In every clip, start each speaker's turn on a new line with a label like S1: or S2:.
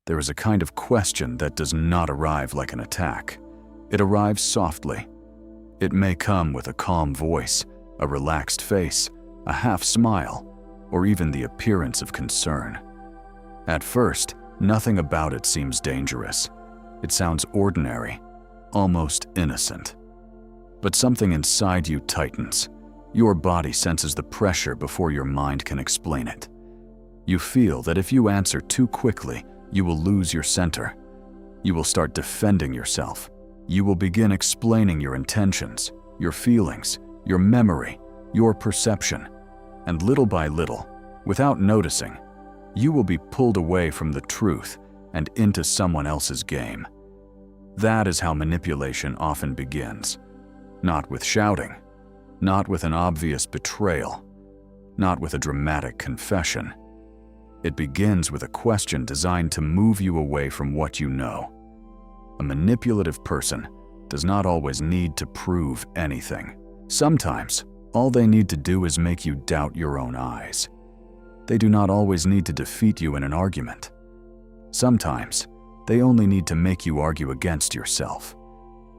S1: there is a kind of question that does not arrive like an attack. It arrives softly. It may come with a calm voice, a relaxed face, a half smile, or even the appearance of concern. At first, nothing about it seems dangerous. It sounds ordinary, almost innocent. But something inside you tightens. Your body senses the pressure before your mind can explain it. You feel that if you answer too quickly, you will lose your center. You will start defending yourself. You will begin explaining your intentions, your feelings, your memory, your perception. And little by little, without noticing, you will be pulled away from the truth and into someone else's game. That is how manipulation often begins. Not with shouting, not with an obvious betrayal, not with a dramatic confession. It begins with a question designed to move you away from what you know. A manipulative person does not always need to prove anything. Sometimes, all they need to do is make you doubt your own eyes. They do not always need to defeat you in an argument. Sometimes, they only need to make you argue against yourself.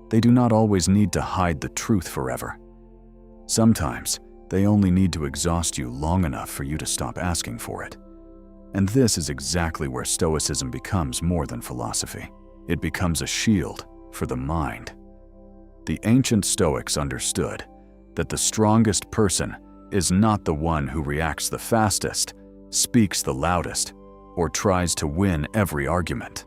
S1: They do not always need to hide the truth forever. Sometimes, they only need to exhaust you long enough for you to stop asking for it. And this is exactly where Stoicism becomes more than philosophy. It becomes a shield for the mind. The ancient Stoics understood that the strongest person is not the one who reacts the fastest, speaks the loudest, or tries to win every argument.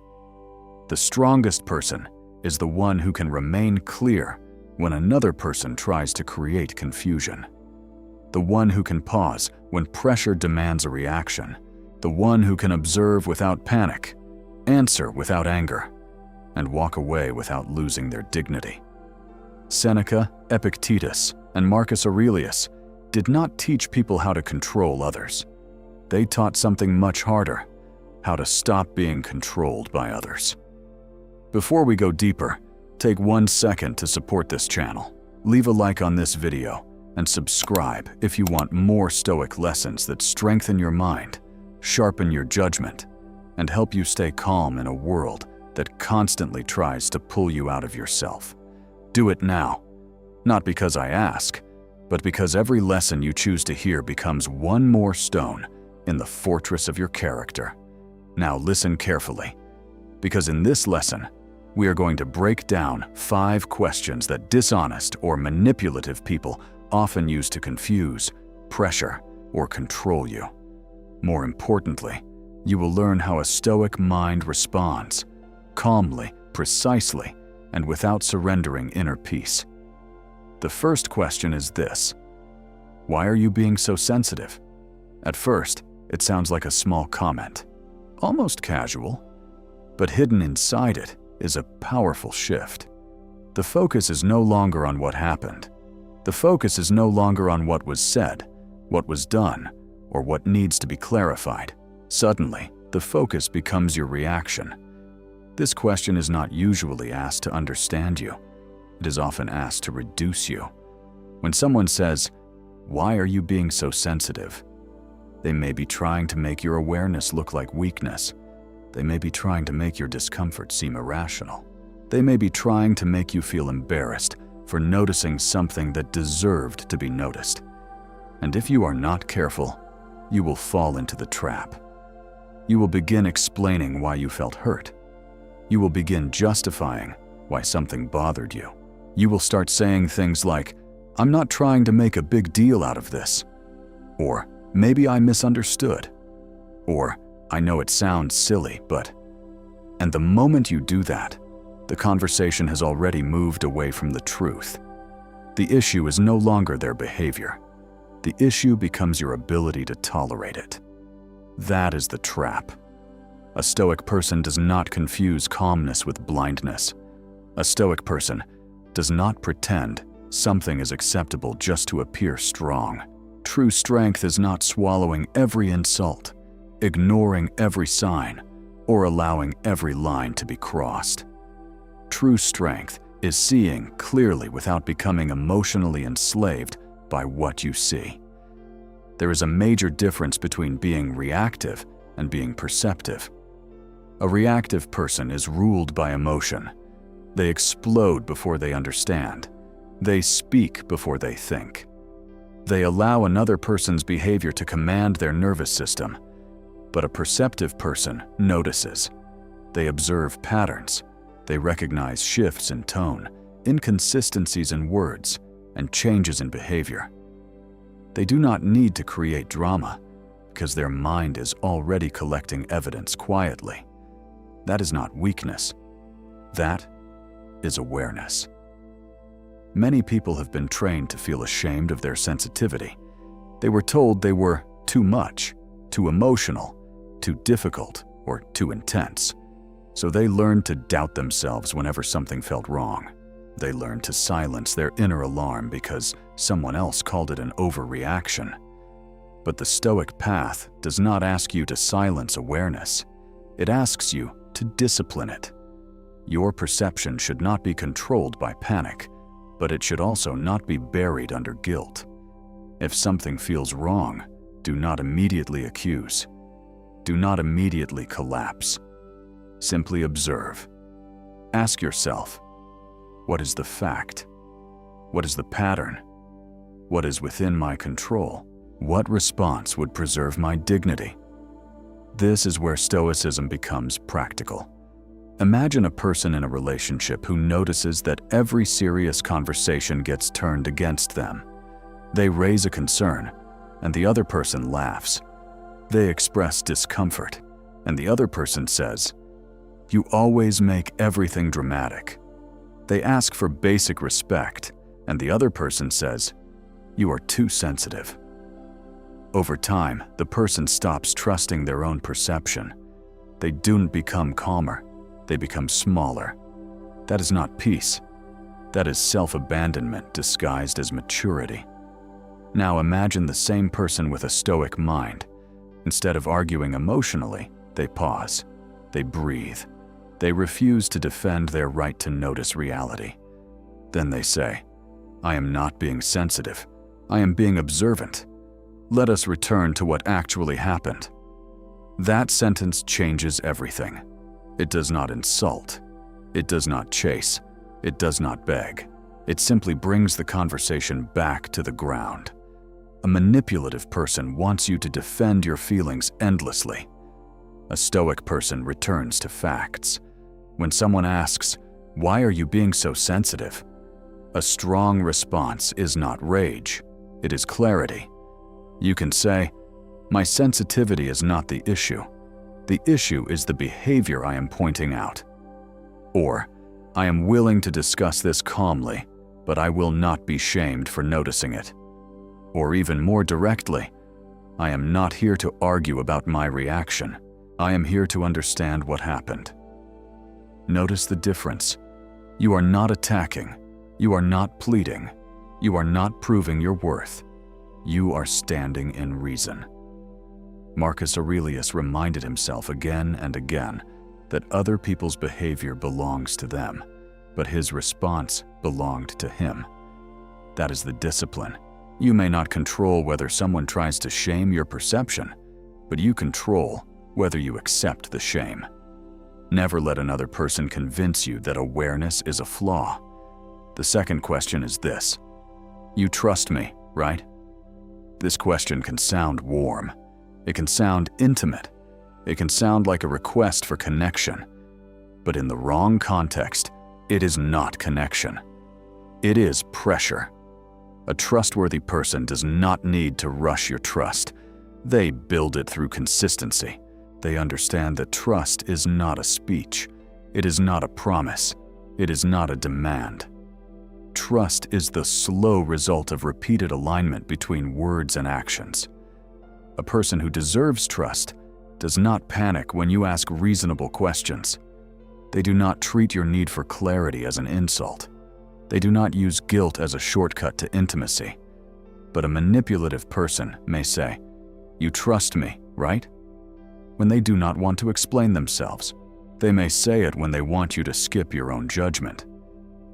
S1: The strongest person is the one who can remain clear when another person tries to create confusion. The one who can pause when pressure demands a reaction. The one who can observe without panic, answer without anger, and walk away without losing their dignity. Seneca, Epictetus, and Marcus Aurelius did not teach people how to control others. They taught something much harder: how to stop being controlled by others. Before we go deeper, take 1 second to support this channel. Leave a like on this video and subscribe if you want more Stoic lessons that strengthen your mind, sharpen your judgment, and help you stay calm in a world that constantly tries to pull you out of yourself. Do it now, not because I ask, but because every lesson you choose to hear becomes one more stone in the fortress of your character. Now listen carefully, because in this lesson, we are going to break down 5 questions that dishonest or manipulative people often use to confuse, pressure, or control you. More importantly, you will learn how a Stoic mind responds, calmly, precisely, and without surrendering inner peace. The first question is this: why are you being so sensitive? At first, it sounds like a small comment, almost casual, but hidden inside it is a powerful shift. The focus is no longer on what happened. The focus is no longer on what was said, what was done, or what needs to be clarified. Suddenly, the focus becomes your reaction. This question is not usually asked to understand you. It is often asked to reduce you. When someone says, "Why are you being so sensitive?" they may be trying to make your awareness look like weakness. They may be trying to make your discomfort seem irrational. They may be trying to make you feel embarrassed for noticing something that deserved to be noticed. And if you are not careful, you will fall into the trap. You will begin explaining why you felt hurt. You will begin justifying why something bothered you. You will start saying things like, "I'm not trying to make a big deal out of this," or "Maybe I misunderstood," or "I know it sounds silly, but..." And the moment you do that, the conversation has already moved away from the truth. The issue is no longer their behavior. The issue becomes your ability to tolerate it. That is the trap. A Stoic person does not confuse calmness with blindness. A Stoic person does not pretend something is acceptable just to appear strong. True strength is not swallowing every insult, ignoring every sign, or allowing every line to be crossed. True strength is seeing clearly without becoming emotionally enslaved by what you see. There is a major difference between being reactive and being perceptive. A reactive person is ruled by emotion. They explode before they understand. They speak before they think. They allow another person's behavior to command their nervous system. But a perceptive person notices. They observe patterns. They recognize shifts in tone, inconsistencies in words, and changes in behavior. They do not need to create drama because their mind is already collecting evidence quietly. That is not weakness. That is awareness. Many people have been trained to feel ashamed of their sensitivity. They were told they were too much, too emotional, too difficult, or too intense. So they learned to doubt themselves whenever something felt wrong. They learned to silence their inner alarm because someone else called it an overreaction. But the Stoic path does not ask you to silence awareness. It asks you to discipline it. Your perception should not be controlled by panic, but it should also not be buried under guilt. If something feels wrong, do not immediately accuse. Do not immediately collapse. Simply observe. Ask yourself, what is the fact? What is the pattern? What is within my control? What response would preserve my dignity? This is where Stoicism becomes practical. Imagine a person in a relationship who notices that every serious conversation gets turned against them. They raise a concern, and the other person laughs. They express discomfort, and the other person says, "You always make everything dramatic." They ask for basic respect, and the other person says, "You are too sensitive." Over time, the person stops trusting their own perception. They don't become calmer, they become smaller. That is not peace. That is self-abandonment disguised as maturity. Now imagine the same person with a Stoic mind. Instead of arguing emotionally, they pause. They breathe. They refuse to defend their right to notice reality. Then they say, "I am not being sensitive. I am being observant. Let us return to what actually happened." That sentence changes everything. It does not insult. It does not chase. It does not beg. It simply brings the conversation back to the ground. A manipulative person wants you to defend your feelings endlessly. A Stoic person returns to facts. When someone asks, "Why are you being so sensitive?" a strong response is not rage. It is clarity. You can say, "My sensitivity is not the issue. The issue is the behavior I am pointing out." Or, "I am willing to discuss this calmly, but I will not be shamed for noticing it." Or even more directly, "I am not here to argue about my reaction. I am here to understand what happened." Notice the difference. You are not attacking. You are not pleading. You are not proving your worth. You are standing in reason. Marcus Aurelius reminded himself again and again that other people's behavior belongs to them, but his response belonged to him. That is the discipline. You may not control whether someone tries to shame your perception, but you control whether you accept the shame. Never let another person convince you that awareness is a flaw. The second question is this: you trust me, right? This question can sound warm. It can sound intimate. It can sound like a request for connection. But in the wrong context, it is not connection. It is pressure. A trustworthy person does not need to rush your trust. They build it through consistency. They understand that trust is not a speech. It is not a promise. It is not a demand. Trust is the slow result of repeated alignment between words and actions. A person who deserves trust does not panic when you ask reasonable questions. They do not treat your need for clarity as an insult. They do not use guilt as a shortcut to intimacy. But a manipulative person may say, "You trust me, right?" when they do not want to explain themselves. They may say it when they want you to skip your own judgment.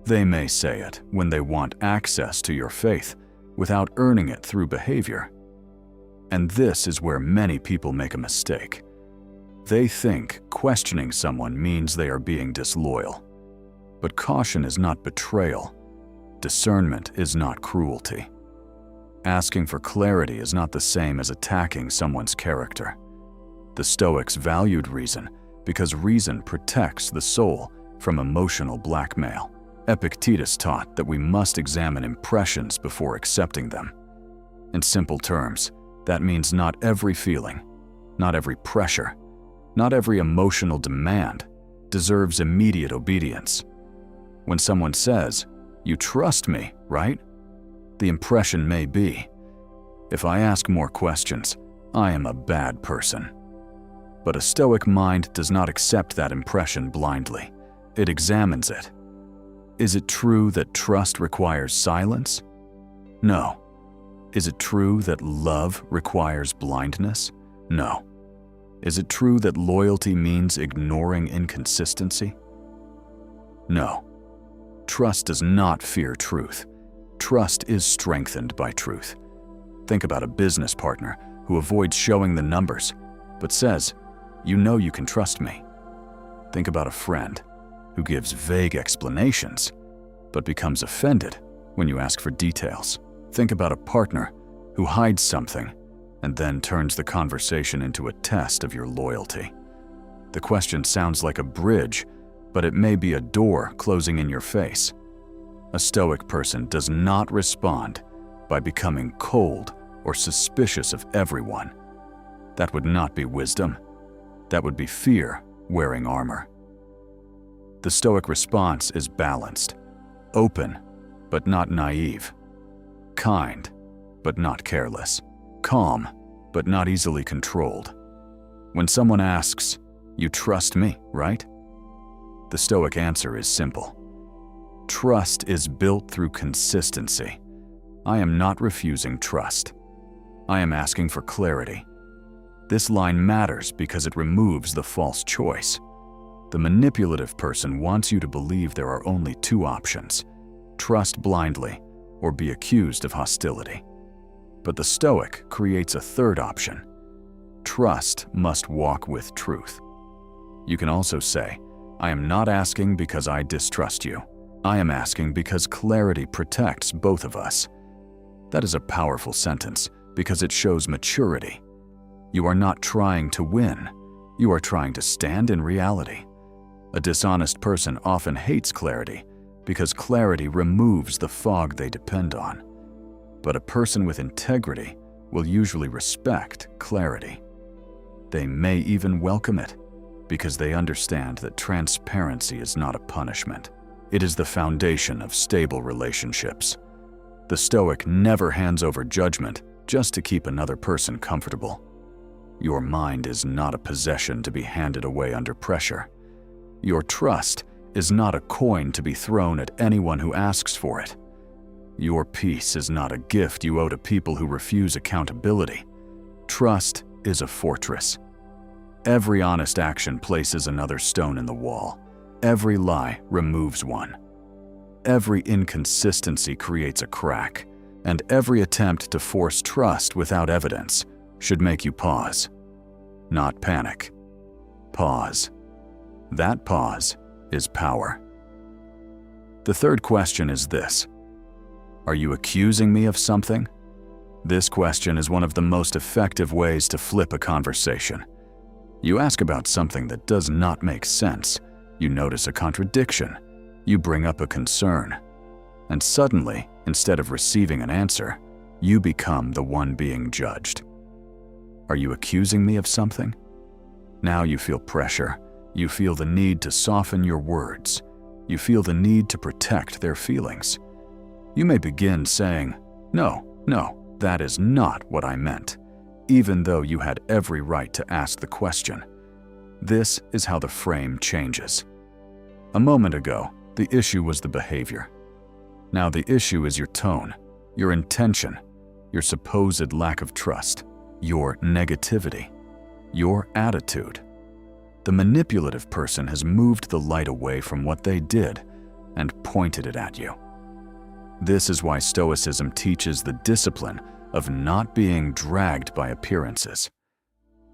S1: They may say it when they want access to your faith without earning it through behavior. And this is where many people make a mistake. They think questioning someone means they are being disloyal. But caution is not betrayal. Discernment is not cruelty. Asking for clarity is not the same as attacking someone's character. The Stoics valued reason because reason protects the soul from emotional blackmail. Epictetus taught that we must examine impressions before accepting them. In simple terms, that means not every feeling, not every pressure, not every emotional demand deserves immediate obedience. When someone says, "You trust me, right?" the impression may be, "If I ask more questions, I am a bad person." But a Stoic mind does not accept that impression blindly. It examines it. Is it true that trust requires silence? No. Is it true that love requires blindness? No. Is it true that loyalty means ignoring inconsistency? No. Trust does not fear truth. Trust is strengthened by truth. Think about a business partner who avoids showing the numbers, but says, "You know you can trust me." Think about a friend who gives vague explanations, but becomes offended when you ask for details. Think about a partner who hides something and then turns the conversation into a test of your loyalty. The question sounds like a bridge, but it may be a door closing in your face. A Stoic person does not respond by becoming cold or suspicious of everyone. That would not be wisdom. That would be fear wearing armor. The Stoic response is balanced, open, but not naive, kind, but not careless, calm, but not easily controlled. When someone asks, "You trust me, right?" the Stoic answer is simple. Trust is built through consistency. I am not refusing trust. I am asking for clarity. This line matters because it removes the false choice. The manipulative person wants you to believe there are only two options: trust blindly or be accused of hostility. But the Stoic creates a third option. Trust must walk with truth. You can also say, "I am not asking because I distrust you. I am asking because clarity protects both of us." That is a powerful sentence because it shows maturity. You are not trying to win. You are trying to stand in reality. A dishonest person often hates clarity because clarity removes the fog they depend on. But a person with integrity will usually respect clarity. They may even welcome it because they understand that transparency is not a punishment. It is the foundation of stable relationships. The Stoic never hands over judgment just to keep another person comfortable. Your mind is not a possession to be handed away under pressure. Your trust is not a coin to be thrown at anyone who asks for it. Your peace is not a gift you owe to people who refuse accountability. Trust is a fortress. Every honest action places another stone in the wall. Every lie removes one. Every inconsistency creates a crack, and every attempt to force trust without evidence should make you pause. Not panic. Pause. That pause is power. The third question is this: are you accusing me of something? This question is one of the most effective ways to flip a conversation. You ask about something that does not make sense. You notice a contradiction. You bring up a concern. And suddenly, instead of receiving an answer, you become the one being judged. Are you accusing me of something? Now you feel pressure. You feel the need to soften your words. You feel the need to protect their feelings. You may begin saying, "No, that is not what I meant," even though you had every right to ask the question. This is how the frame changes. A moment ago, the issue was the behavior. Now the issue is your tone, your intention, your supposed lack of trust, your negativity, your attitude. The manipulative person has moved the light away from what they did and pointed it at you. This is why Stoicism teaches the discipline of not being dragged by appearances.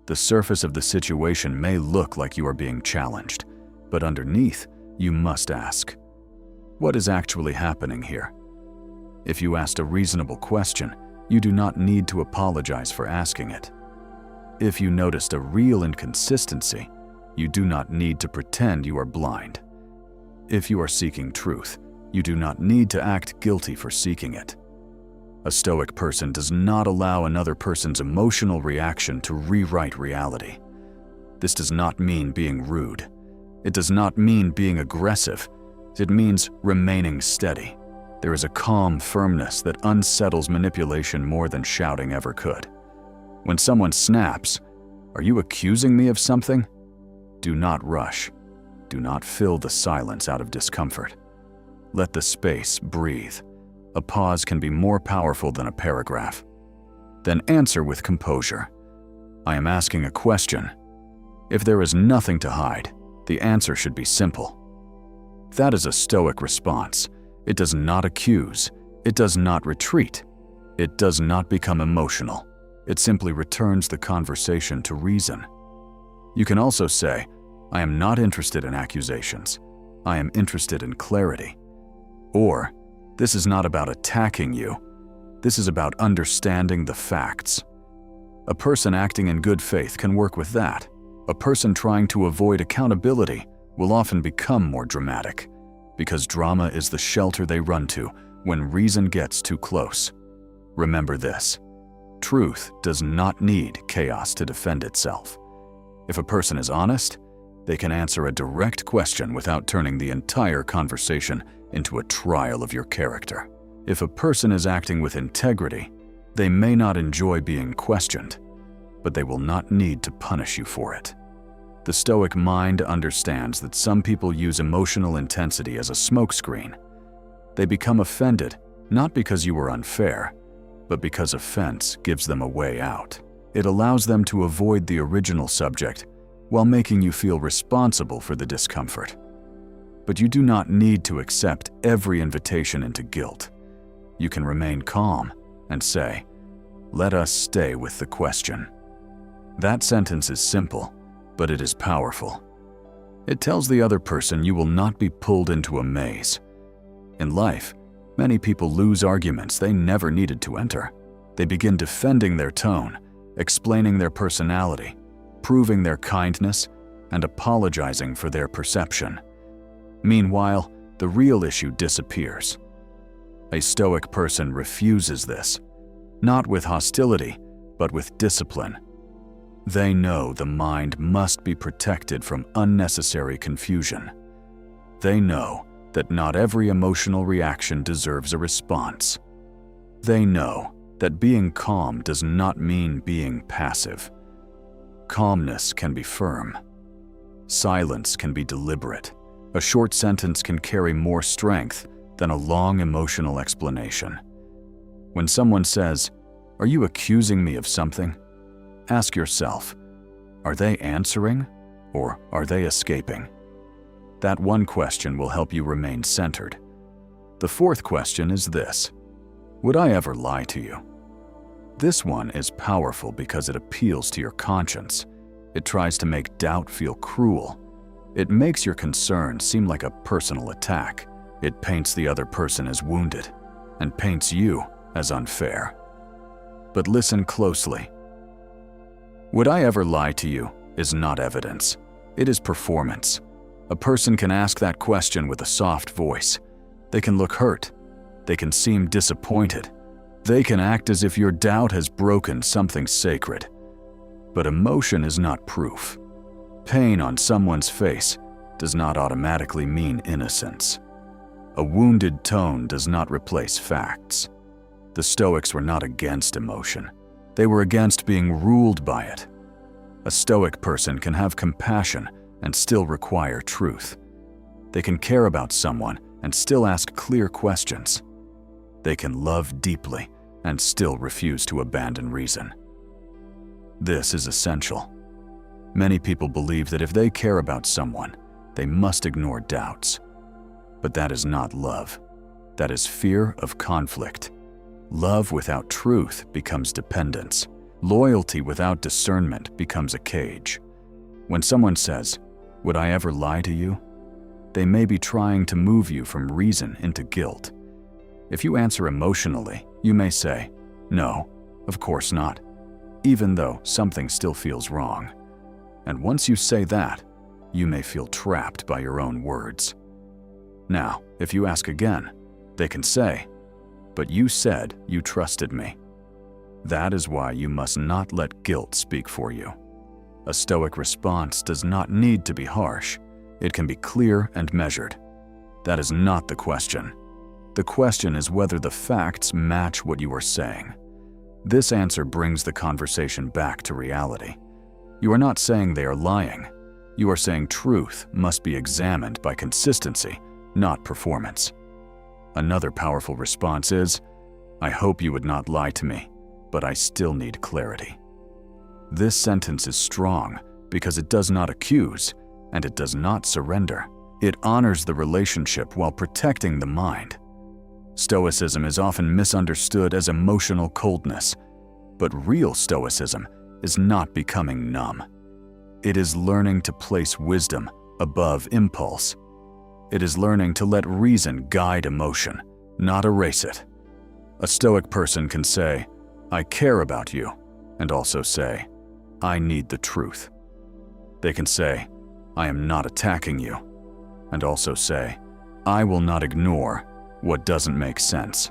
S1: The surface of the situation may look like you are being challenged, but underneath, you must ask, what is actually happening here? If you asked a reasonable question, you do not need to apologize for asking it. If you noticed a real inconsistency, you do not need to pretend you are blind. If you are seeking truth, you do not need to act guilty for seeking it. A Stoic person does not allow another person's emotional reaction to rewrite reality. This does not mean being rude. It does not mean being aggressive. It means remaining steady. There is a calm firmness that unsettles manipulation more than shouting ever could. When someone snaps, "Are you accusing me of something?" Do not rush. Do not fill the silence out of discomfort. Let the space breathe. A pause can be more powerful than a paragraph. Then answer with composure. I am asking a question. If there is nothing to hide, the answer should be simple. That is a Stoic response. It does not accuse. It does not retreat. It does not become emotional. It simply returns the conversation to reason. You can also say, I am not interested in accusations. I am interested in clarity. Or, this is not about attacking you. This is about understanding the facts. A person acting in good faith can work with that. A person trying to avoid accountability will often become more dramatic, because drama is the shelter they run to when reason gets too close. Remember this: truth does not need chaos to defend itself. If a person is honest, they can answer a direct question without turning the entire conversation into a trial of your character. If a person is acting with integrity, they may not enjoy being questioned, but they will not need to punish you for it. The Stoic mind understands that some people use emotional intensity as a smokescreen. They become offended, not because you were unfair, but because offense gives them a way out. It allows them to avoid the original subject while making you feel responsible for the discomfort. But you do not need to accept every invitation into guilt. You can remain calm and say, let us stay with the question. That sentence is simple, but it is powerful. It tells the other person you will not be pulled into a maze. In life, many people lose arguments they never needed to enter. They begin defending their tone, explaining their personality, proving their kindness, and apologizing for their perception. Meanwhile, the real issue disappears. A Stoic person refuses this, not with hostility, but with discipline. They know the mind must be protected from unnecessary confusion. They know that not every emotional reaction deserves a response. They know that being calm does not mean being passive. Calmness can be firm. Silence can be deliberate. A short sentence can carry more strength than a long emotional explanation. When someone says, "Are you accusing me of something?" ask yourself, are they answering or are they escaping? That one question will help you remain centered. The fourth question is this: would I ever lie to you? This one is powerful because it appeals to your conscience. It tries to make doubt feel cruel. It makes your concern seem like a personal attack. It paints the other person as wounded and paints you as unfair. But listen closely. Would I ever lie to you is not evidence. It is performance. A person can ask that question with a soft voice. They can look hurt. They can seem disappointed. They can act as if your doubt has broken something sacred. But emotion is not proof. Pain on someone's face does not automatically mean innocence. A wounded tone does not replace facts. The Stoics were not against emotion. They were against being ruled by it. A Stoic person can have compassion and still require truth. They can care about someone and still ask clear questions. They can love deeply and still refuse to abandon reason. This is essential. Many people believe that if they care about someone, they must ignore doubts. But that is not love. That is fear of conflict. Love without truth becomes dependence. Loyalty without discernment becomes a cage. When someone says, "Would I ever lie to you?" they may be trying to move you from reason into guilt. If you answer emotionally, you may say, "No, of course not," even though something still feels wrong. And once you say that, you may feel trapped by your own words. Now, if you ask again, they can say, "But you said you trusted me." That is why you must not let guilt speak for you. A Stoic response does not need to be harsh. It can be clear and measured. That is not the question. The question is whether the facts match what you are saying. This answer brings the conversation back to reality. You are not saying they are lying. You are saying truth must be examined by consistency, not performance. Another powerful response is, "I hope you would not lie to me, but I still need clarity." This sentence is strong because it does not accuse and it does not surrender. It honors the relationship while protecting the mind. Stoicism is often misunderstood as emotional coldness, but real Stoicism is not becoming numb. It is learning to place wisdom above impulse. It is learning to let reason guide emotion, not erase it. A Stoic person can say, "I care about you," and also say, "I need the truth." They can say, "I am not attacking you," and also say, "I will not ignore what doesn't make sense."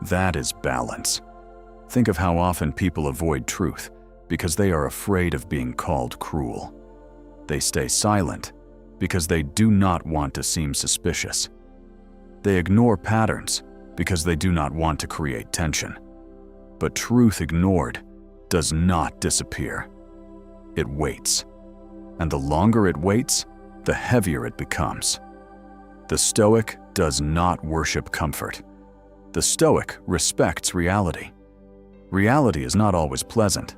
S1: That is balance. Think of how often people avoid truth because they are afraid of being called cruel. They stay silent because they do not want to seem suspicious. They ignore patterns because they do not want to create tension. But truth ignored does not disappear. It waits. And the longer it waits, the heavier it becomes. The Stoic does not worship comfort. The Stoic respects reality. Reality is not always pleasant,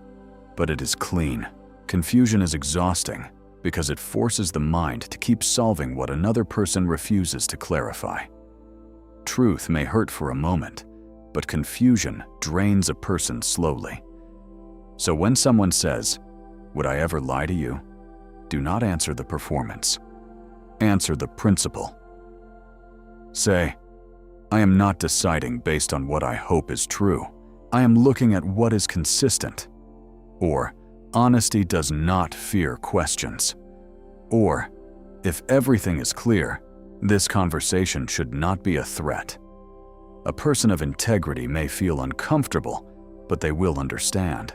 S1: but it is clean. Confusion is exhausting because it forces the mind to keep solving what another person refuses to clarify. Truth may hurt for a moment, but confusion drains a person slowly. So when someone says, "Would I ever lie to you?" do not answer the performance. Answer the principle. Say, "I am not deciding based on what I hope is true. I am looking at what is consistent." Or, "Honesty does not fear questions." Or, "If everything is clear, this conversation should not be a threat." A person of integrity may feel uncomfortable, but they will understand.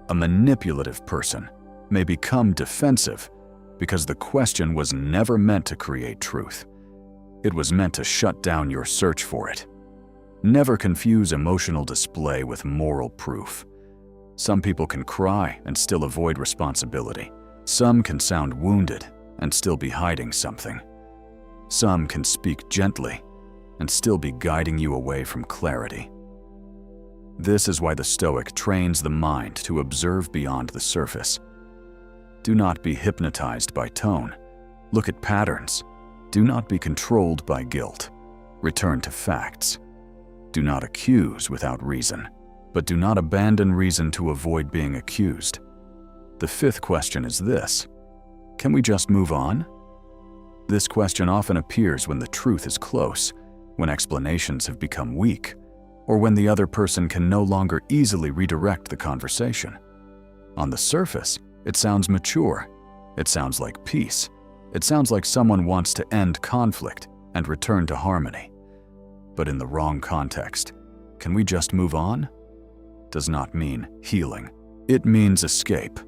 S1: A manipulative person may become defensive because the question was never meant to create truth. It was meant to shut down your search for it. Never confuse emotional display with moral proof. Some people can cry and still avoid responsibility. Some can sound wounded and still be hiding something. Some can speak gently and still be guiding you away from clarity. This is why the Stoic trains the mind to observe beyond the surface. Do not be hypnotized by tone. Look at patterns. Do not be controlled by guilt. Return to facts. Do not accuse without reason, but do not abandon reason to avoid being accused. The fifth question is this: can we just move on? This question often appears when the truth is close, when explanations have become weak, or when the other person can no longer easily redirect the conversation. On the surface, it sounds mature. It sounds like peace. It sounds like someone wants to end conflict and return to harmony. But in the wrong context, "can we just move on?" does not mean healing. It means escape.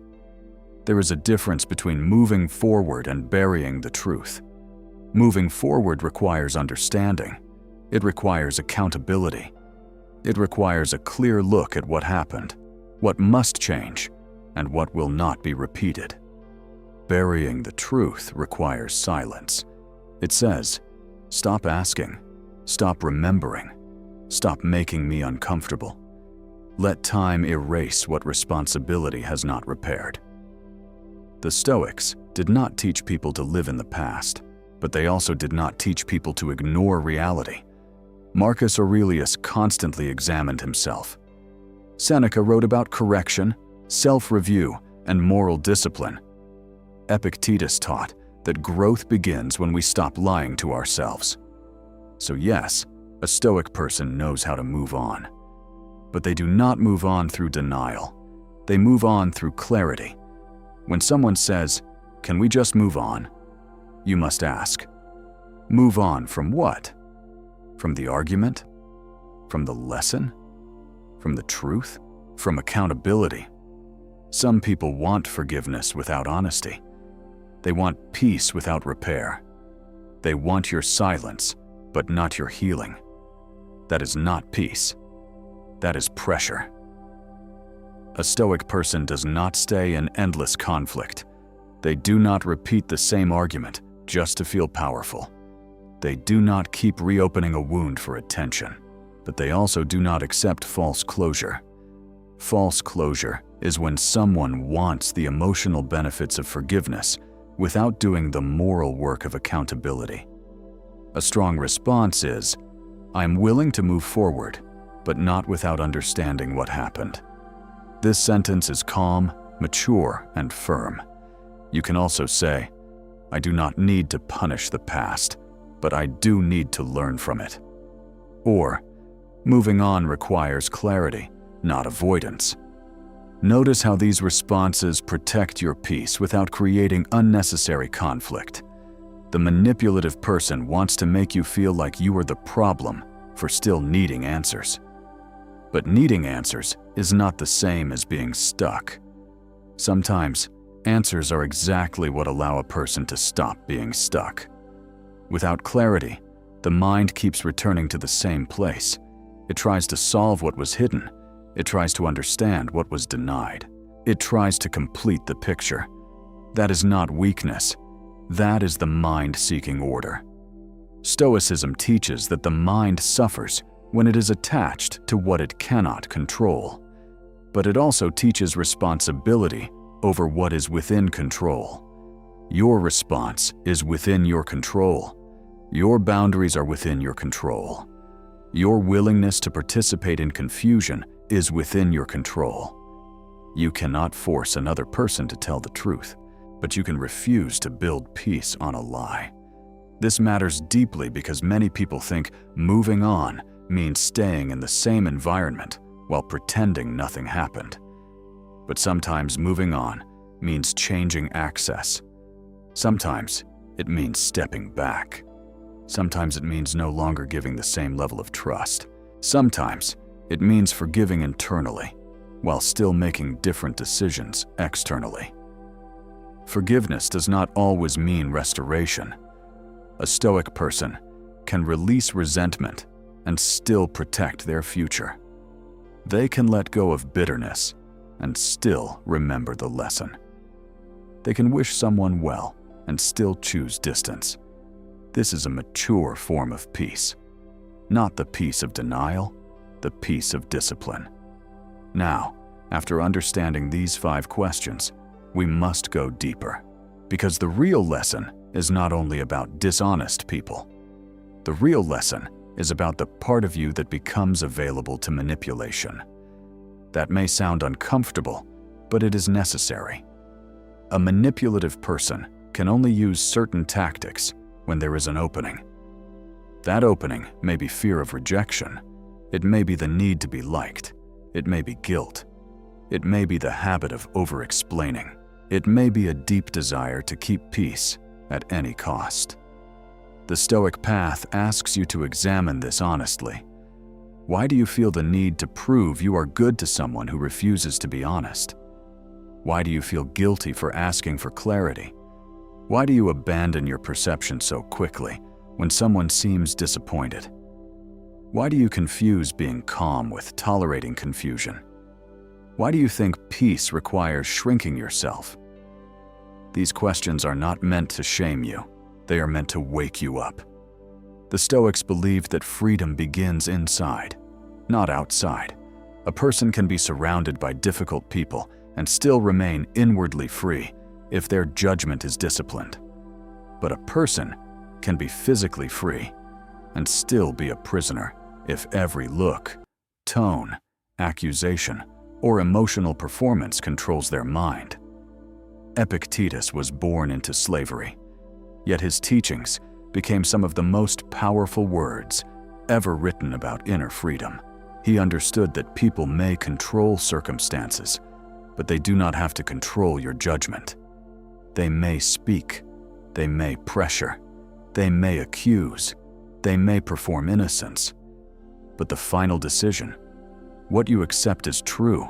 S1: There is a difference between moving forward and burying the truth. Moving forward requires understanding. It requires accountability. It requires a clear look at what happened, what must change, and what will not be repeated. Burying the truth requires silence. It says, "Stop asking. Stop remembering. Stop making me uncomfortable. Let time erase what responsibility has not repaired." The Stoics did not teach people to live in the past, but they also did not teach people to ignore reality. Marcus Aurelius constantly examined himself. Seneca wrote about correction, self-review, and moral discipline. Epictetus taught that growth begins when we stop lying to ourselves. So yes, a Stoic person knows how to move on. But they do not move on through denial. They move on through clarity. When someone says, "Can we just move on?" you must ask, move on from what? From the argument? From the lesson? From the truth? From accountability? Some people want forgiveness without honesty. They want peace without repair. They want your silence, but not your healing. That is not peace. That is pressure. A Stoic person does not stay in endless conflict. They do not repeat the same argument just to feel powerful. They do not keep reopening a wound for attention, but they also do not accept false closure. False closure is when someone wants the emotional benefits of forgiveness without doing the moral work of accountability. A strong response is, "I'm willing to move forward, but not without understanding what happened." This sentence is calm, mature, and firm. You can also say, "I do not need to punish the past, but I do need to learn from it." Or, moving on requires clarity, not avoidance. Notice how these responses protect your peace without creating unnecessary conflict. The manipulative person wants to make you feel like you are the problem for still needing answers. But needing answers is not the same as being stuck. Sometimes, answers are exactly what allow a person to stop being stuck. Without clarity, the mind keeps returning to the same place. It tries to solve what was hidden. It tries to understand what was denied. It tries to complete the picture. That is not weakness. That is the mind seeking order. Stoicism teaches that the mind suffers when it is attached to what it cannot control. But it also teaches responsibility over what is within control. Your response is within your control. Your boundaries are within your control. Your willingness to participate in confusion is within your control. You cannot force another person to tell the truth, but you can refuse to build peace on a lie. This matters deeply because many people think moving on means staying in the same environment while pretending nothing happened. But sometimes moving on means changing access. Sometimes it means stepping back. Sometimes it means no longer giving the same level of trust. Sometimes it means forgiving internally while still making different decisions externally. Forgiveness does not always mean restoration. A Stoic person can release resentment and still protect their future. They can let go of bitterness and still remember the lesson. They can wish someone well and still choose distance. This is a mature form of peace, not the peace of denial, the peace of discipline. Now, after understanding these 5 questions, we must go deeper, because the real lesson is not only about dishonest people. The real lesson is about the part of you that becomes available to manipulation. That may sound uncomfortable, but it is necessary. A manipulative person can only use certain tactics when there is an opening. That opening may be fear of rejection. It may be the need to be liked. It may be guilt. It may be the habit of over-explaining. It may be a deep desire to keep peace at any cost. The Stoic path asks you to examine this honestly. Why do you feel the need to prove you are good to someone who refuses to be honest? Why do you feel guilty for asking for clarity? Why do you abandon your perception so quickly when someone seems disappointed? Why do you confuse being calm with tolerating confusion? Why do you think peace requires shrinking yourself? These questions are not meant to shame you. They are meant to wake you up. The Stoics believed that freedom begins inside, not outside. A person can be surrounded by difficult people and still remain inwardly free if their judgment is disciplined. But a person can be physically free and still be a prisoner if every look, tone, accusation, or emotional performance controls their mind. Epictetus was born into slavery, yet his teachings became some of the most powerful words ever written about inner freedom. He understood that people may control circumstances, but they do not have to control your judgment. They may speak, they may pressure, they may accuse, they may perform innocence. But the final decision, what you accept as true,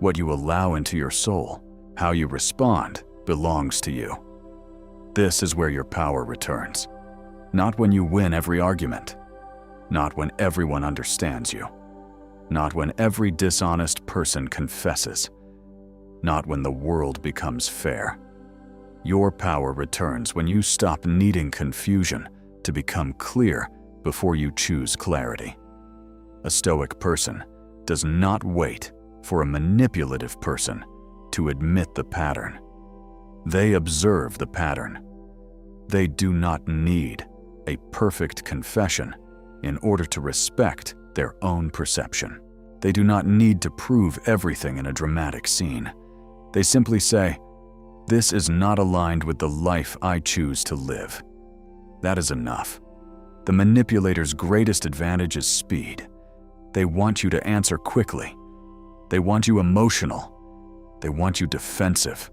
S1: what you allow into your soul, how you respond, belongs to you. This is where your power returns. Not when you win every argument, not when everyone understands you, not when every dishonest person confesses, not when the world becomes fair. Your power returns when you stop needing confusion to become clear before you choose clarity. A Stoic person does not wait for a manipulative person to admit the pattern. They observe the pattern. They do not need a perfect confession in order to respect their own perception. They do not need to prove everything in a dramatic scene. They simply say, "This is not aligned with the life I choose to live." That is enough. The manipulator's greatest advantage is speed. They want you to answer quickly. They want you emotional. They want you defensive.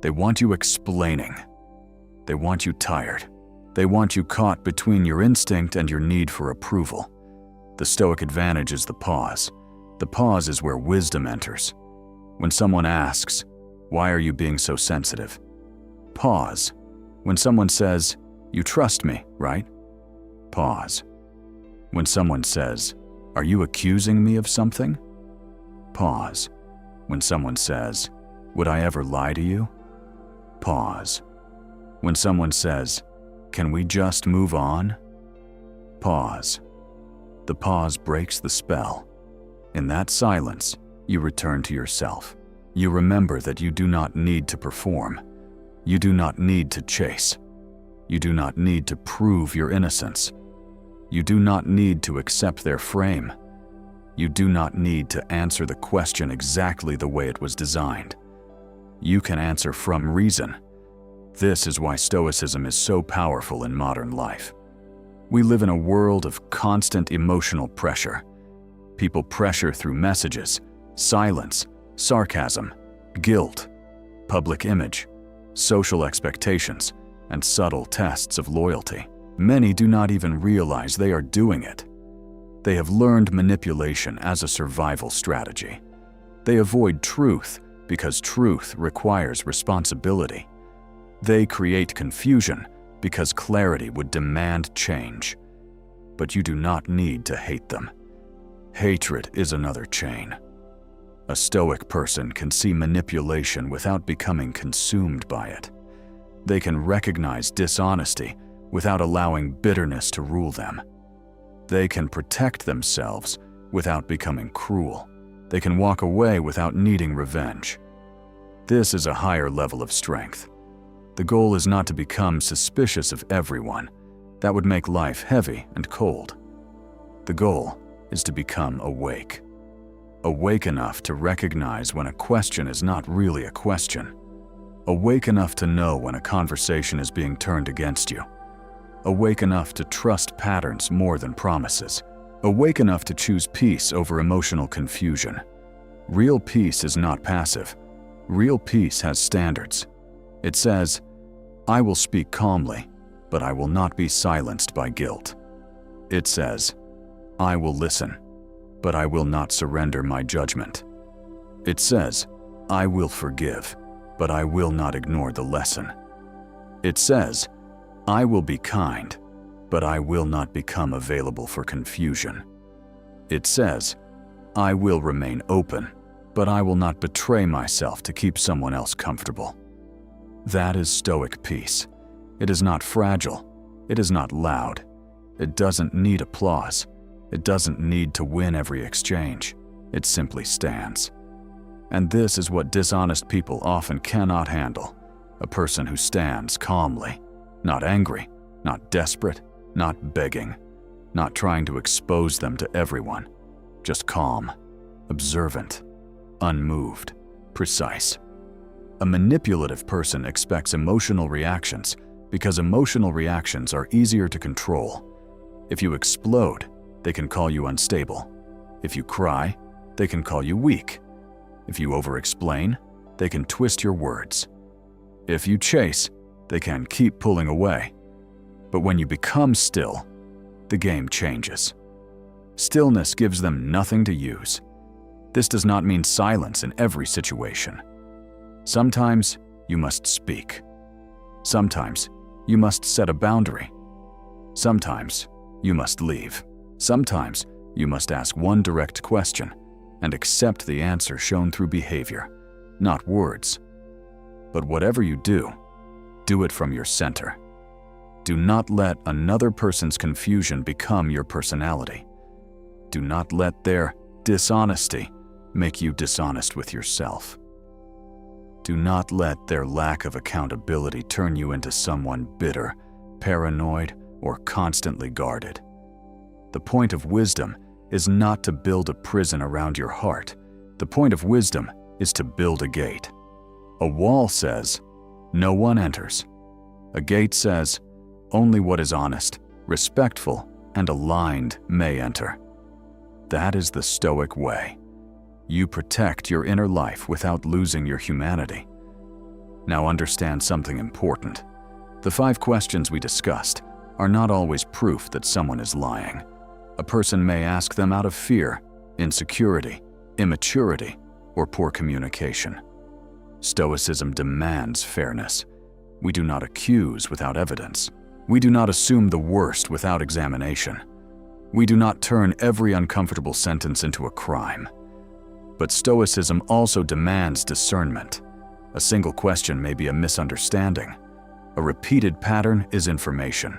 S1: They want you explaining. They want you tired. They want you caught between your instinct and your need for approval. The Stoic advantage is the pause. The pause is where wisdom enters. When someone asks, "Why are you being so sensitive?" Pause. When someone says, "You trust me, right?" Pause. When someone says, "Are you accusing me of something?" Pause. When someone says, "Would I ever lie to you?" Pause. When someone says, "Can we just move on?" Pause. The pause breaks the spell. In that silence, you return to yourself. You remember that you do not need to perform. You do not need to chase. You do not need to prove your innocence. You do not need to accept their frame. You do not need to answer the question exactly the way it was designed. You can answer from reason. This is why Stoicism is so powerful in modern life. We live in a world of constant emotional pressure. People pressure through messages, silence, sarcasm, guilt, public image, social expectations, and subtle tests of loyalty. Many do not even realize they are doing it. They have learned manipulation as a survival strategy. They avoid truth because truth requires responsibility. They create confusion because clarity would demand change. But you do not need to hate them. Hatred is another chain. A Stoic person can see manipulation without becoming consumed by it. They can recognize dishonesty without allowing bitterness to rule them. They can protect themselves without becoming cruel. They can walk away without needing revenge. This is a higher level of strength. The goal is not to become suspicious of everyone. That would make life heavy and cold. The goal is to become awake. Awake enough to recognize when a question is not really a question. Awake enough to know when a conversation is being turned against you. Awake enough to trust patterns more than promises. Awake enough to choose peace over emotional confusion. Real peace is not passive. Real peace has standards. It says, "I will speak calmly, but I will not be silenced by guilt." It says, "I will listen, but I will not surrender my judgment." It says, "I will forgive, but I will not ignore the lesson." It says, "I will be kind, but I will not become available for confusion." It says, "I will remain open, but I will not betray myself to keep someone else comfortable." That is Stoic peace. It is not fragile. It is not loud. It doesn't need applause. It doesn't need to win every exchange. It simply stands. And this is what dishonest people often cannot handle. A person who stands calmly, not angry, not desperate, not begging, not trying to expose them to everyone, just calm, observant, unmoved, precise. A manipulative person expects emotional reactions because emotional reactions are easier to control. If you explode, they can call you unstable. If you cry, they can call you weak. If you over-explain, they can twist your words. If you chase, they can keep pulling away. But when you become still, the game changes. Stillness gives them nothing to use. This does not mean silence in every situation. Sometimes you must speak. Sometimes you must set a boundary. Sometimes you must leave. Sometimes you must ask one direct question and accept the answer shown through behavior, not words. But whatever you do it from your center. Do not let another person's confusion become your personality. Do not let their dishonesty make you dishonest with yourself. Do not let their lack of accountability turn you into someone bitter, paranoid, or constantly guarded. The point of wisdom is not to build a prison around your heart. The point of wisdom is to build a gate. A wall says, no one enters. A gate says, only what is honest, respectful, and aligned may enter. That is the Stoic way. You protect your inner life without losing your humanity. Now understand something important. The 5 questions we discussed are not always proof that someone is lying. A person may ask them out of fear, insecurity, immaturity, or poor communication. Stoicism demands fairness. We do not accuse without evidence. We do not assume the worst without examination. We do not turn every uncomfortable sentence into a crime. But Stoicism also demands discernment. A single question may be a misunderstanding. A repeated pattern is information.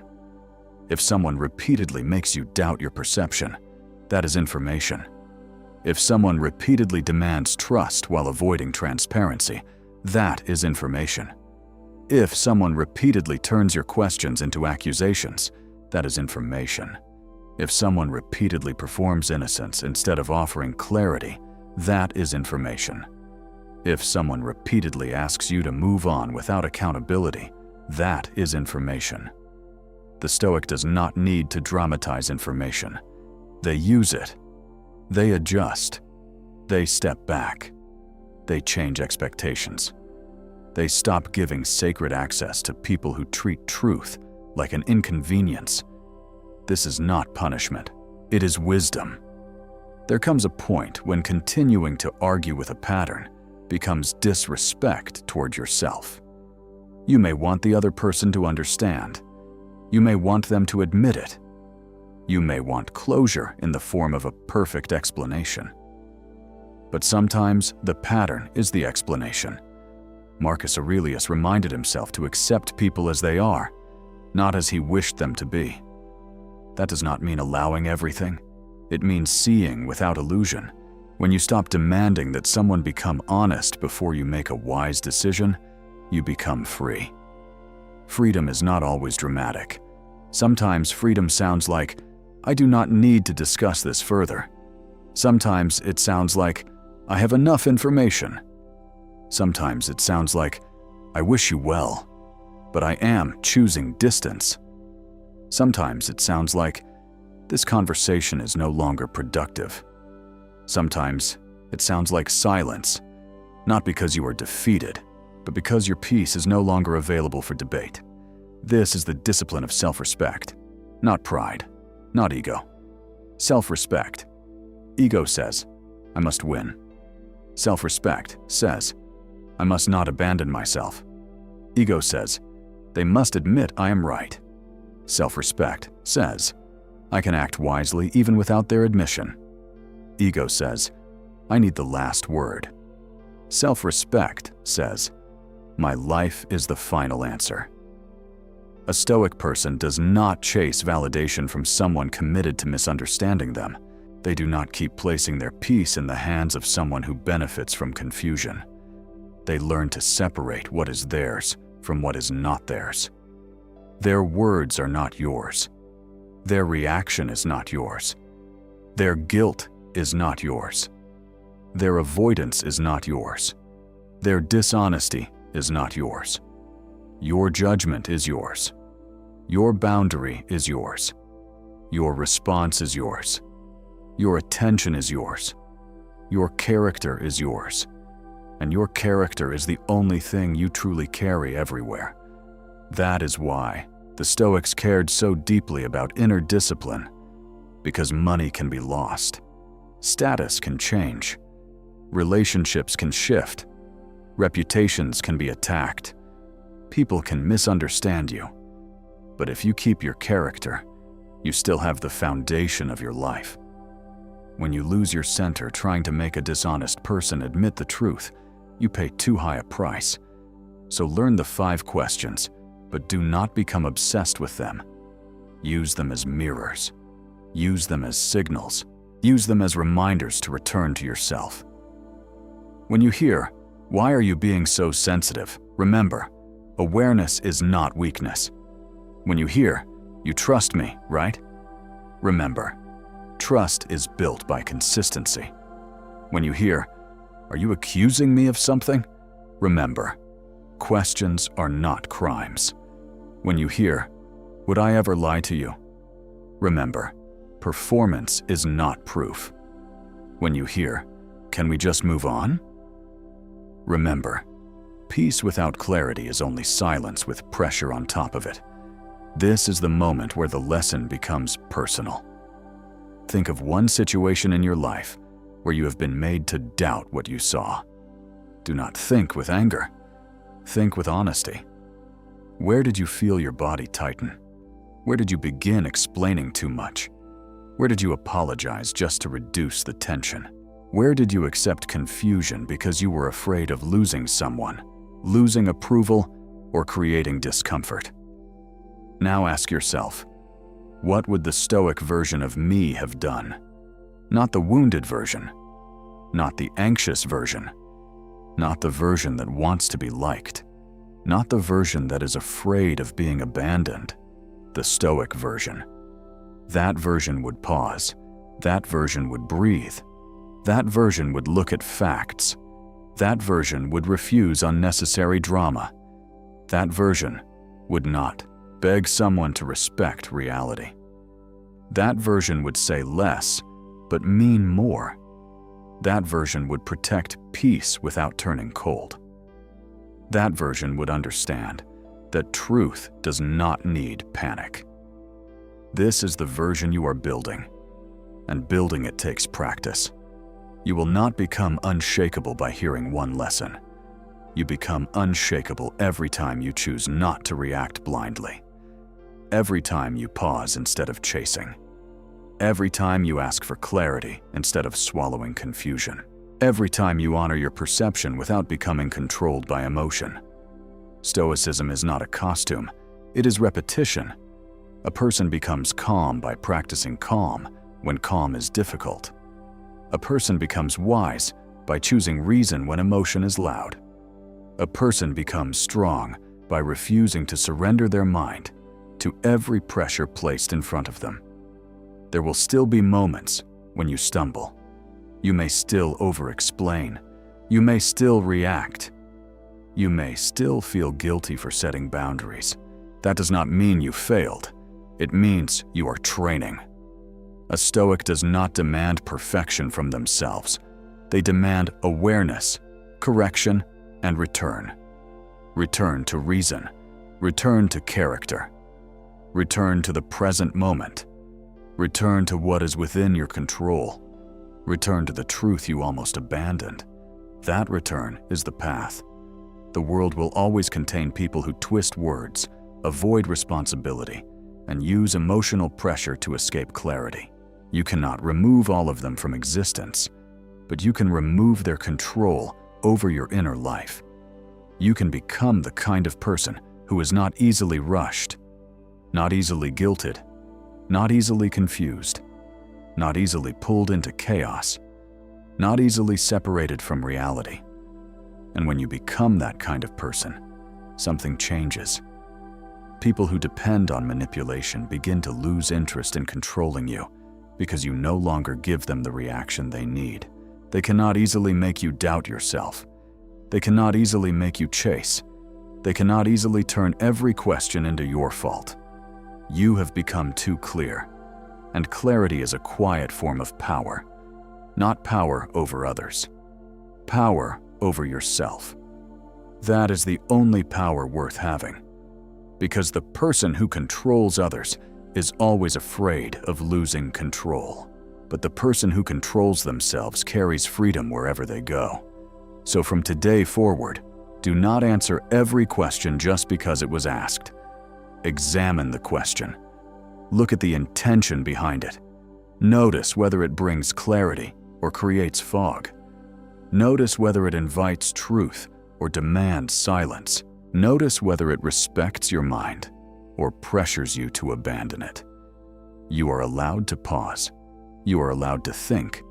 S1: If someone repeatedly makes you doubt your perception, that is information. If someone repeatedly demands trust while avoiding transparency, that is information. If someone repeatedly turns your questions into accusations, that is information. If someone repeatedly performs innocence instead of offering clarity, that is information. If someone repeatedly asks you to move on without accountability, that is information. The Stoic does not need to dramatize information. They use it. They adjust. They step back. They change expectations. They stop giving sacred access to people who treat truth like an inconvenience. This is not punishment. It is wisdom. There comes a point when continuing to argue with a pattern becomes disrespect toward yourself. You may want the other person to understand. You may want them to admit it. You may want closure in the form of a perfect explanation. But sometimes the pattern is the explanation. Marcus Aurelius reminded himself to accept people as they are, not as he wished them to be. That does not mean allowing everything. It means seeing without illusion. When you stop demanding that someone become honest before you make a wise decision, you become free. Freedom is not always dramatic. Sometimes freedom sounds like, I do not need to discuss this further. Sometimes it sounds like, I have enough information. Sometimes it sounds like, I wish you well, but I am choosing distance. Sometimes it sounds like, this conversation is no longer productive. Sometimes it sounds like silence, not because you are defeated, but because your peace is no longer available for debate. This is the discipline of self-respect, not pride, not ego. Self-respect. Ego says, I must win. Self-respect says, I must not abandon myself. Ego says, they must admit I am right. Self-respect says, I can act wisely even without their admission. Ego says, I need the last word. Self-respect says, my life is the final answer. A Stoic person does not chase validation from someone committed to misunderstanding them. They do not keep placing their peace in the hands of someone who benefits from confusion. They learn to separate what is theirs from what is not theirs. Their words are not yours. Their reaction is not yours. Their guilt is not yours. Their avoidance is not yours. Their dishonesty is not yours. Your judgment is yours. Your boundary is yours. Your response is yours. Your attention is yours. Your character is yours. And your character is the only thing you truly carry everywhere. That is why the Stoics cared so deeply about inner discipline, because money can be lost, status can change, relationships can shift, reputations can be attacked, people can misunderstand you. But if you keep your character, you still have the foundation of your life. When you lose your center trying to make a dishonest person admit the truth, you pay too high a price. So learn the 5 questions, but do not become obsessed with them. Use them as mirrors. Use them as signals. Use them as reminders to return to yourself. When you hear, "Why are you being so sensitive?" remember, awareness is not weakness. When you hear, "You trust me, right?" remember, trust is built by consistency. When you hear, "Are you accusing me of something?" remember, questions are not crimes. When you hear, "Would I ever lie to you?" remember, performance is not proof. When you hear, "Can we just move on?" remember, peace without clarity is only silence with pressure on top of it. This is the moment where the lesson becomes personal. Think of one situation in your life where you have been made to doubt what you saw. Do not think with anger. Think with honesty. Where did you feel your body tighten? Where did you begin explaining too much? Where did you apologize just to reduce the tension? Where did you accept confusion because you were afraid of losing someone, losing approval, or creating discomfort? Now ask yourself, what would the Stoic version of me have done? Not the wounded version, not the anxious version, not the version that wants to be liked, not the version that is afraid of being abandoned, the Stoic version. That version would pause, that version would breathe, that version would look at facts, that version would refuse unnecessary drama, that version would not beg someone to respect reality. That version would say less, but mean more. That version would protect peace without turning cold. That version would understand that truth does not need panic. This is the version you are building, and building it takes practice. You will not become unshakable by hearing one lesson. You become unshakable every time you choose not to react blindly. Every time you pause instead of chasing. Every time you ask for clarity instead of swallowing confusion. Every time you honor your perception without becoming controlled by emotion. Stoicism is not a costume, it is repetition. A person becomes calm by practicing calm when calm is difficult. A person becomes wise by choosing reason when emotion is loud. A person becomes strong by refusing to surrender their mind to every pressure placed in front of them. There will still be moments when you stumble. You may still over-explain. You may still react. You may still feel guilty for setting boundaries. That does not mean you failed. It means you are training. A Stoic does not demand perfection from themselves. They demand awareness, correction, and return. Return to reason. Return to character. Return to the present moment. Return to what is within your control. Return to the truth you almost abandoned. That return is the path. The world will always contain people who twist words, avoid responsibility, and use emotional pressure to escape clarity. You cannot remove all of them from existence, but you can remove their control over your inner life. You can become the kind of person who is not easily rushed, not easily guilted, not easily confused, not easily pulled into chaos, not easily separated from reality. And when you become that kind of person, something changes. People who depend on manipulation begin to lose interest in controlling you because you no longer give them the reaction they need. They cannot easily make you doubt yourself. They cannot easily make you chase. They cannot easily turn every question into your fault. You have become too clear, and clarity is a quiet form of power, not power over others, power over yourself. That is the only power worth having, because the person who controls others is always afraid of losing control. But the person who controls themselves carries freedom wherever they go. So from today forward, do not answer every question just because it was asked. Examine the question. Look at the intention behind it. Notice whether it brings clarity or creates fog. Notice whether it invites truth or demands silence. Notice whether it respects your mind or pressures you to abandon it. You are allowed to pause. You are allowed to think.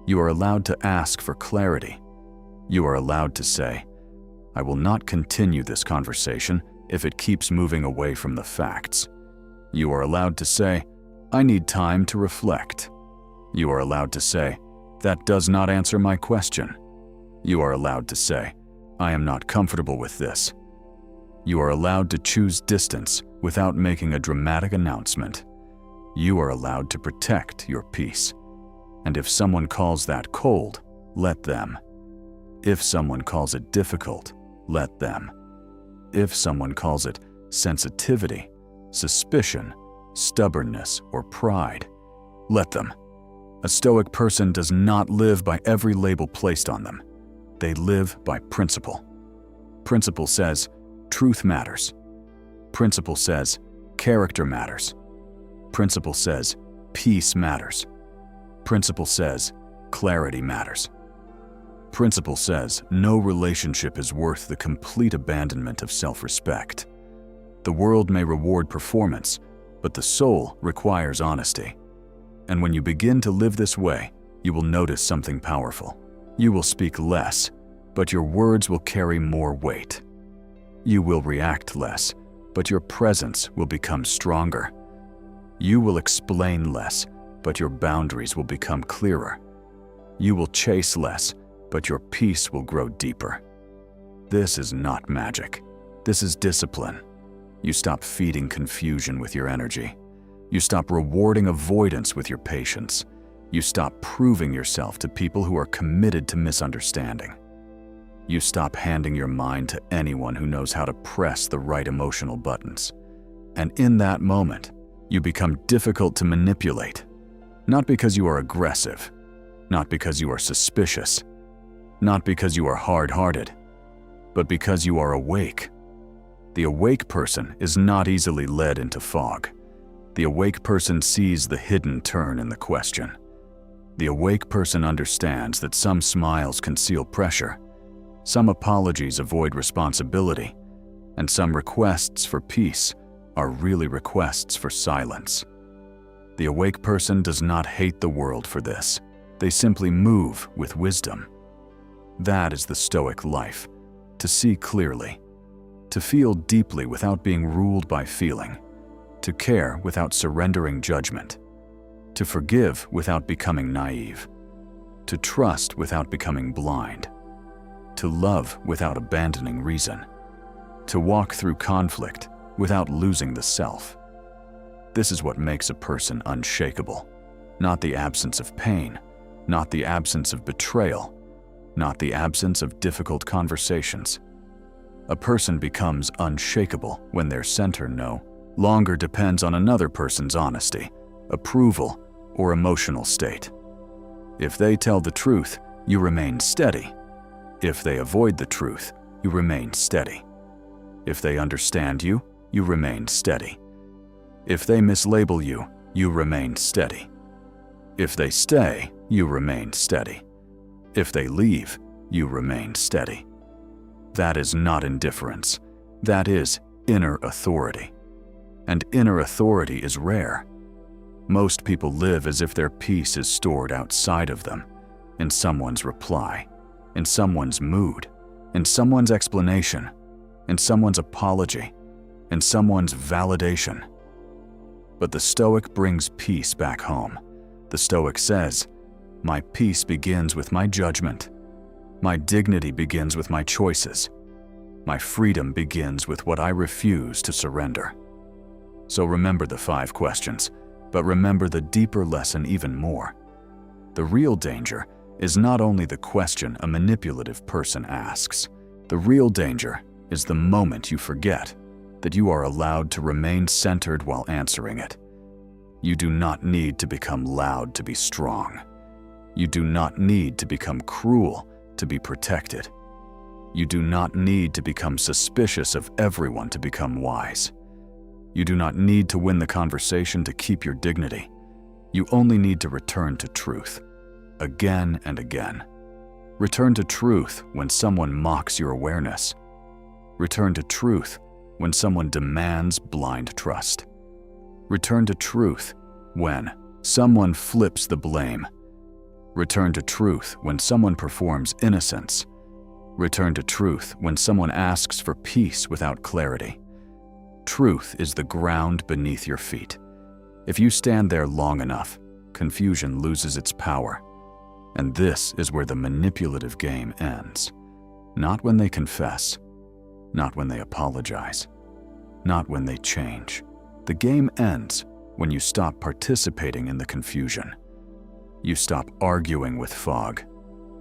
S1: You are allowed to ask for clarity. You are allowed to say, I will not continue this conversation if it keeps moving away from the facts. You are allowed to say, I need time to reflect. You are allowed to say, that does not answer my question. You are allowed to say, I am not comfortable with this. You are allowed to choose distance without making a dramatic announcement. You are allowed to protect your peace. And if someone calls that cold, let them. If someone calls it difficult, let them. If someone calls it sensitivity, suspicion, stubbornness, or pride, let them. A Stoic person does not live by every label placed on them. They live by principle. Principle says, truth matters. Principle says, character matters. Principle says, peace matters. Principle says, clarity matters. Principle says, no relationship is worth the complete abandonment of self-respect. The world may reward performance, but the soul requires honesty. And when you begin to live this way, you will notice something powerful. You will speak less, but your words will carry more weight. You will react less, but your presence will become stronger. You will explain less, but your boundaries will become clearer. You will chase less, but your peace will grow deeper. This is not magic. This is discipline. You stop feeding confusion with your energy. You stop rewarding avoidance with your patience. You stop proving yourself to people who are committed to misunderstanding. You stop handing your mind to anyone who knows how to press the right emotional buttons. And in that moment, you become difficult to manipulate. Not because you are aggressive, not because you are suspicious, not because you are hard-hearted, but because you are awake. The awake person is not easily led into fog. The awake person sees the hidden turn in the question. The awake person understands that some smiles conceal pressure, some apologies avoid responsibility, and some requests for peace are really requests for silence. The awake person does not hate the world for this. They simply move with wisdom. That is the Stoic life, to see clearly, to feel deeply without being ruled by feeling, to care without surrendering judgment, to forgive without becoming naive, to trust without becoming blind, to love without abandoning reason, to walk through conflict without losing the self. This is what makes a person unshakable, not the absence of pain, not the absence of betrayal, not the absence of difficult conversations. A person becomes unshakable when their center no longer depends on another person's honesty, approval, or emotional state. If they tell the truth, you remain steady. If they avoid the truth, you remain steady. If they understand you, you remain steady. If they mislabel you, you remain steady. If they stay, you remain steady. If they leave, you remain steady. That is not indifference. That is inner authority. And inner authority is rare. Most people live as if their peace is stored outside of them, in someone's reply, in someone's mood, in someone's explanation, in someone's apology, in someone's validation. But the Stoic brings peace back home. The Stoic says, My peace begins with my judgment. My dignity begins with my choices. My freedom begins with what I refuse to surrender. So remember the 5 questions, but remember the deeper lesson even more. The real danger is not only the question a manipulative person asks. The real danger is the moment you forget that you are allowed to remain centered while answering it. You do not need to become loud to be strong. You do not need to become cruel to be protected. You do not need to become suspicious of everyone to become wise. You do not need to win the conversation to keep your dignity. You only need to return to truth, again and again. Return to truth when someone mocks your awareness. Return to truth when someone demands blind trust. Return to truth when someone flips the blame. Return to truth when someone performs innocence. Return to truth when someone asks for peace without clarity. Truth is the ground beneath your feet. If you stand there long enough, confusion loses its power. And this is where the manipulative game ends. Not when they confess, not when they apologize, not when they change. The game ends when you stop participating in the confusion. You stop arguing with fog.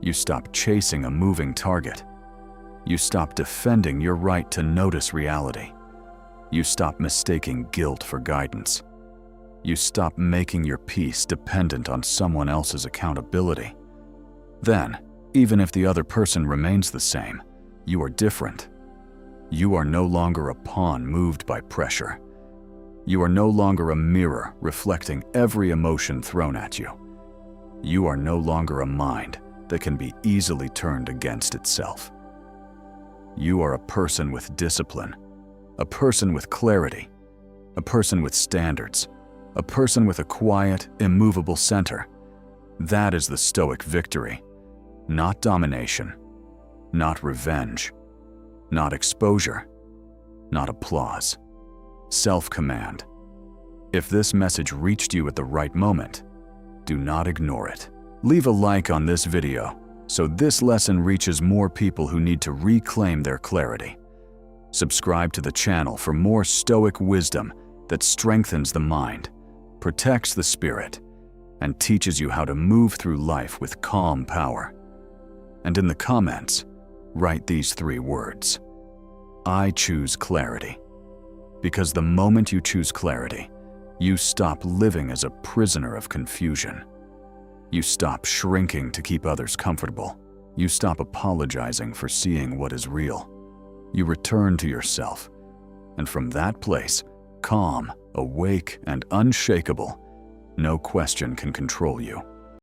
S1: You stop chasing a moving target. You stop defending your right to notice reality. You stop mistaking guilt for guidance. You stop making your peace dependent on someone else's accountability. Then, even if the other person remains the same, you are different. You are no longer a pawn moved by pressure. You are no longer a mirror reflecting every emotion thrown at you. You are no longer a mind that can be easily turned against itself. You are a person with discipline, a person with clarity, a person with standards, a person with a quiet, immovable center. That is the Stoic victory. Not domination, not revenge, not exposure, not applause. Self-command. If this message reached you at the right moment, do not ignore it. Leave a like on this video so this lesson reaches more people who need to reclaim their clarity. Subscribe to the channel for more Stoic wisdom that strengthens the mind, protects the spirit, and teaches you how to move through life with calm power. And in the comments, write these 3 words: I choose clarity. Because the moment you choose clarity, you stop living as a prisoner of confusion. You stop shrinking to keep others comfortable. You stop apologizing for seeing what is real. You return to yourself, and from that place, calm, awake, and unshakable, no question can control you.